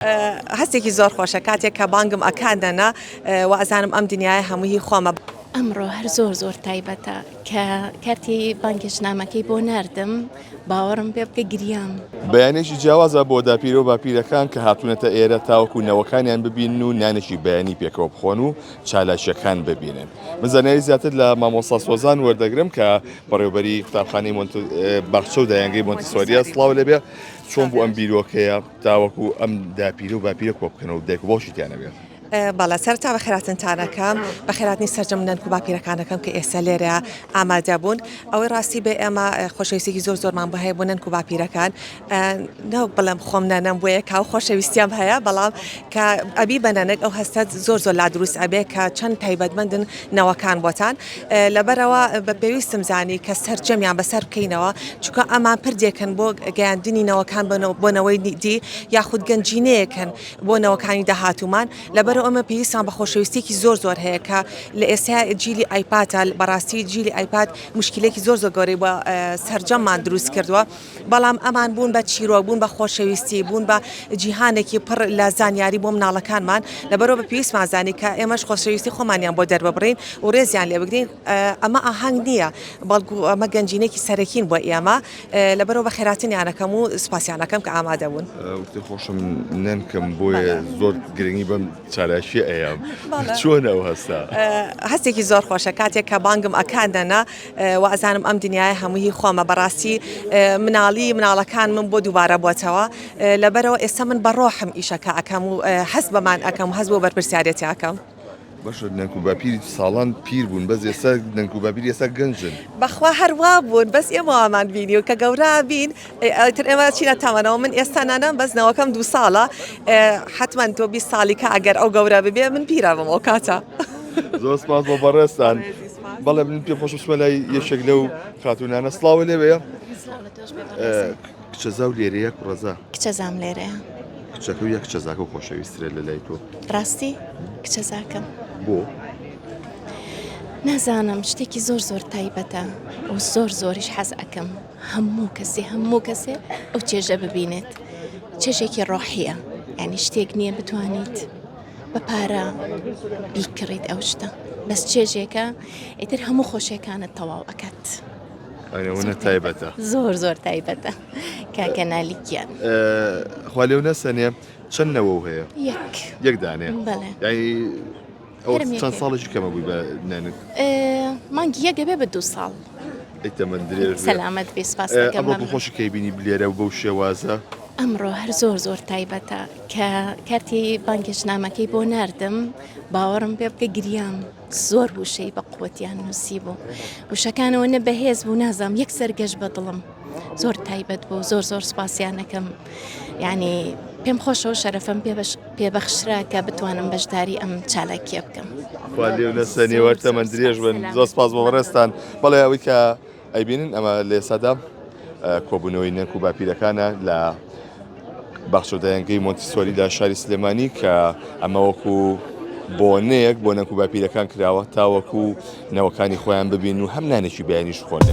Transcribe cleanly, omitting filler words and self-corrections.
هەستێکی زۆر خۆشە کاتێک کە بانگم ئەکاندەنا و ئەزانم ئەم دنیای هەمووی خۆمە. ئەمڕۆ هەر زۆر تایبەتە کە کارتی بانگێشنامەکەی بۆ ناردم باوەڕم پێ بکە گریام. بەیانێکی جیاوازە بۆ داپیرە و باپیرەکان کە هاتوونەتە ئێرە تاوەکو نەوەکانیان ببین و نانێکی بەیانی پێکەوە بخۆن و چالاشیەکان ببینن. من زانیاری زیاتر لە مامۆستا سۆزان وەردەگرم کە بەڕێوەبەری قوتابخانەی باخچە و دایانگەی مۆنتیسۆریە سڵاو لەبێ چۆن بوو ئەم بیرۆکەیە تاوەکو ئەم داپیرە و باپیرە کۆ بکەنەوە و دایک و باوکیانە بێت. بەڵە سەرتا بە خێراتنتانەکەم بە خێراتنی سەرجەم نەنک و باپیرەکانەکەم کە ئێستا لێرە ئامادە بوون ئەوەی ڕاستی بێ ئێمە خۆشەویستێکی زۆرمان بەهەیە بۆ نەنک و باپیرەکان نەو بڵم خۆم نەنەم بۆ یەکا و خۆشەویستیان هەیە بەڵام کە ئەبی بەنەنێک ئەو هەستە زۆر لا دروست ئەبێ کە چەند تایبەتمەندن نەوەکان بۆتان لەبەرەوە بە پێویستم زانی کە سەرجەمیان بەسەر بکەینەوە چونکە ئەمان پردێکن بۆ گەیاندنی نەوەکان بۆنەوەی دی یاخود گەنجینەیەکن بۆ نەوەکانی داهاتوومان لەبەر ئەمە پێویستان بە خۆشەویستێکی زۆر هەیە کە لە ئێستا جیلی ئایپاتە بەڕاستی جیلی ئایپات مشکلێکی زۆر گەورەی بە سەرجەممان دروست کردووە بەڵام ئەمان بوون بە چیرۆک بوون بە خۆشەویستی بوون بە جیهانێکی پڕ لە زانیاری بۆ مناڵەکانمان لەبەرەوە بە پێویستمان زانی کە ئێمەش خۆشەویستی خۆمانیان بۆ دەرببڕین و ڕێزیان لێ بگرین ئەمە ئاهەنگ نییە بەڵکو ئەمە گەنجینێکی سەرەکین بۆ ئێمە لەبەرەوە بە خێراتنیانەکەم و سپاسیانەکەم کە ئامادە بوون. خۆشم نەنکەم بۆیە زۆر گرنگی بەم چالاشی ئەیام چۆن ئەو هەستا هەستێکی زۆر خۆشە کاتێک کە بانگم ئەکاندەنا و ئەزانم ئەم دنیای هەمووی خۆمە بەڕاستی مناڵەکان من بۆ دووبارە بۆتەوە لەبەرەوە ئێستا من بەڕۆحم ئیشەکە ئەەکەم و هەست بەمان ئەەکەم و هەست بۆ بەرپرسیارەتی ئەەکەم. باشە نەنک و باپیری ساڵان پیر بوون بەس ئێستا نەنک و باپیری ئێستا گەنجن بەخوا هەروە بوون بەس ئێمەوامان بینی و کە گەورە بین تر ئێمە چینە تەمەنەوە من ئێستا نانم بەس نەوەکەم 2 ساڵە حتمما تۆ 20 ساڵی کە ئەگەر ئەو گەورە ببێ من پیرە بم ئەو کاتە. زۆر سپاس بۆ بەڕێستان بەڵێ من پێ خۆش بچمە لای یەشێک لەو خاتوونانە سڵاوە لێوەیە کچەزا و لێرەیە کوڕەزا کچەزام لێرەیە کچەکە و یەک کچەزاکە و خۆشەویسترە لە لای تۆ ڕاستی کچەزاکەم بۆ نازانم شتێکی زۆر تایبەتە و زۆریش حەز ئەەکەم هەموو کەسێ ئەو چێژە ببینێت چێژێکی ڕۆحیە یعنی شتێک نییە بتوانیت بە پارە بیکڕیت ئەو شتە بەس چێژێکە ئیتر هەموو خۆشیەکانت تەواو ئەکات. ئەوە تایبەتە زۆر تایبەتە کاکە نالیکیان خوا لێو نەسەنێ چەند نەوە هەیە یەک دانێ ئەو چەند ساڵێکی کەمە بووی بە نەنک مانگی یەکە بێ بە 2 ساڵ ئەیتەمەند درێژ سەلامەت بێ سپاس دەکەم ئەمڕۆ خۆشی کەی بینی بلێرە و بەو شێوازە ئەمڕۆ هەر زۆر تایبەتە کە کارتی بانگێشنامەکەی بۆ ناردم باوەڕم پێ بکە گریام زۆر وشەی بە قووەتیان نووسی بوو وشەکانەوە نە بەهێز بوو نازام یەک سەرگەشت بە دڵم زۆر تایبەت بوو زۆر سپاسیانەکەم یعنی پێم خۆشەوە شەرەفەم پێبەخشرا کە بتوانم بەشداری ئەم چالاکیە بکەم. خوا لێو نەسەنێ وەرتەمەند درێژ بن زۆر سپاس بۆ بەڕێستان بەڵێ ئەوەی کە ئەیبینن ئەمە لە ئێستادا کۆبوونەوەی نەنک و باپیرەکانە لە باخچە و دایانگەی مۆنتیسۆری لە شاری سلێمانی کە ئەمە وەکو بۆنەیەک بۆ نەنک و باپیرەکان کراوە تاوەکو نەوەکانی خۆیان ببین و هەم نانێکی بەیانیش خۆن.